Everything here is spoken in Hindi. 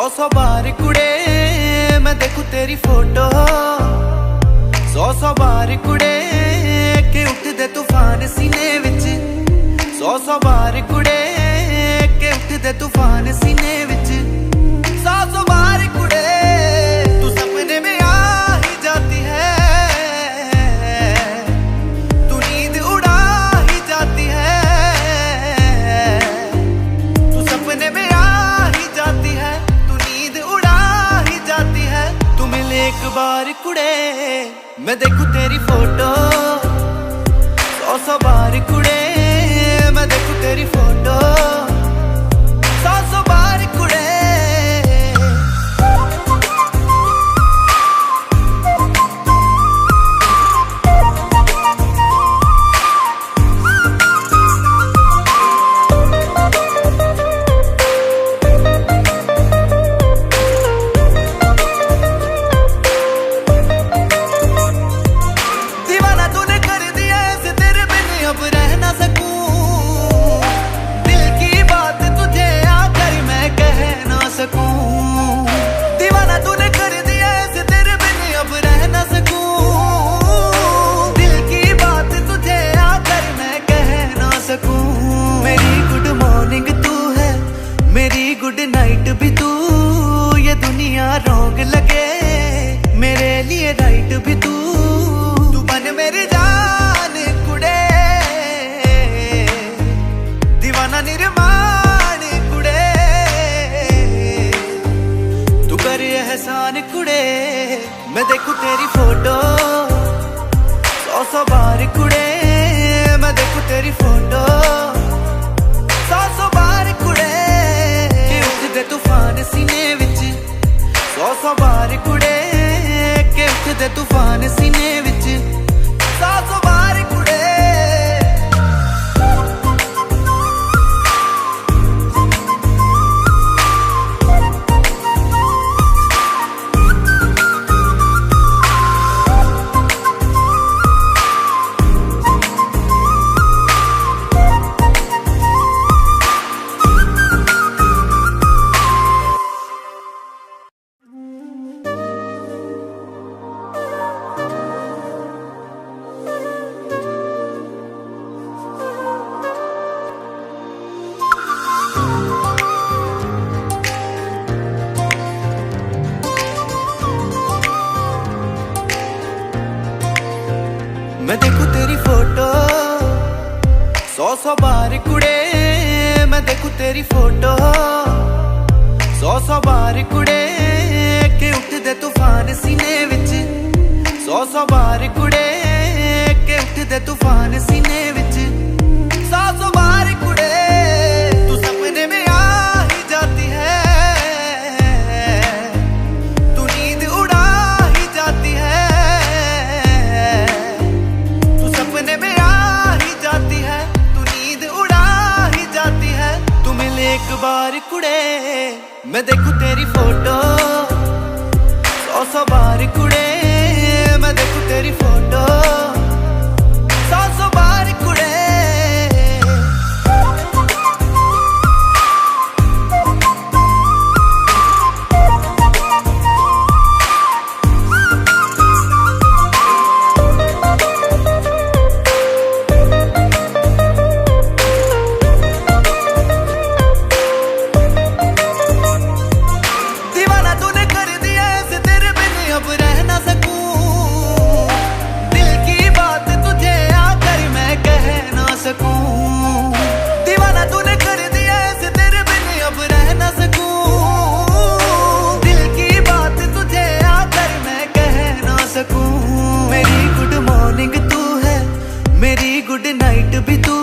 सौ बार कुड़े मैं देखूं तेरी फोटो, सौ बार कुड़े के उठदे तूफान सीने विच, सौ बार कुड़े के उठदे तूफान सीने विच, सौ बार कुड़े तू सपने में आ ही जाती है, तू नींद उड़ा ही जाती है, तू सपने में आ ही जाती है, तू नींद उड़ा ही जाती है। तू मिले एक बार कुड़े मैं देखूं तेरी फोटो, सौ बार कुड़े मैं देखूं तेरी फोटो, सौ बार कुड़े। दीवाना तूने कर दिया ऐसे तेरे बिन अब रह ना सकूं, दिल की बात तुझे आकर मैं कह ना सकूं, दीवाना तूने कर दिया ऐसे तेरे बिन अब रह ना सकूं, दिल की बात तुझे आकर मैं कह ना सकूं। मेरी गुड मॉर्निंग तू है, मेरी गुड नाइट भी तू, ये दुनिया रॉन्ग लगे मेरे लिए राइट भी तू, तू बन मेरी जान कुड़े, दीवाना निर्माण कुड़े, तू कर एहसान कुड़े मैं देखूं तेरी फोटो, सौ बार कुड़े मैं देखूं तेरी फोटो, सौ बार कुड़े के उठदे तूफान सीने विच, सौ बार कुड़े के उठदे तूफान सीने विच, सौ बार कुड़े। मैं देखूं तेरी फोटो, सौ बार कुड़े मैं देखूं तेरी फोटो, सौ बार कुड़े के उठदे तूफान सीने विच, सौ बार कुड़े के उठदे तूफान सीने विच, सौ बार कुड़े तू सपने में आ ही जाती है, तू नींद उड़ा ही जाती है, तू सपने में आ ही जाती है, तू नींद उड़ा ही जाती है। तू मिले एक बार कुड़े मैं देखूं तेरी फोटो, सौ बार कुड़े मैं देखूं तेरी फोटो, सौ बार कुड़े। दीवाना तूने कर दिया ऐसे तेरे बिन अब रह ना सकूं, दिल की बात तुझे आकर मैं कह ना सकूं, दीवाना तूने कर दिया ऐसे तेरे बिन अब रह ना सकूं, दिल की बात तुझे आकर मैं कह ना सकूं। मेरी गुड मॉर्निंग तू है, मेरी गुड नाइट भी तू,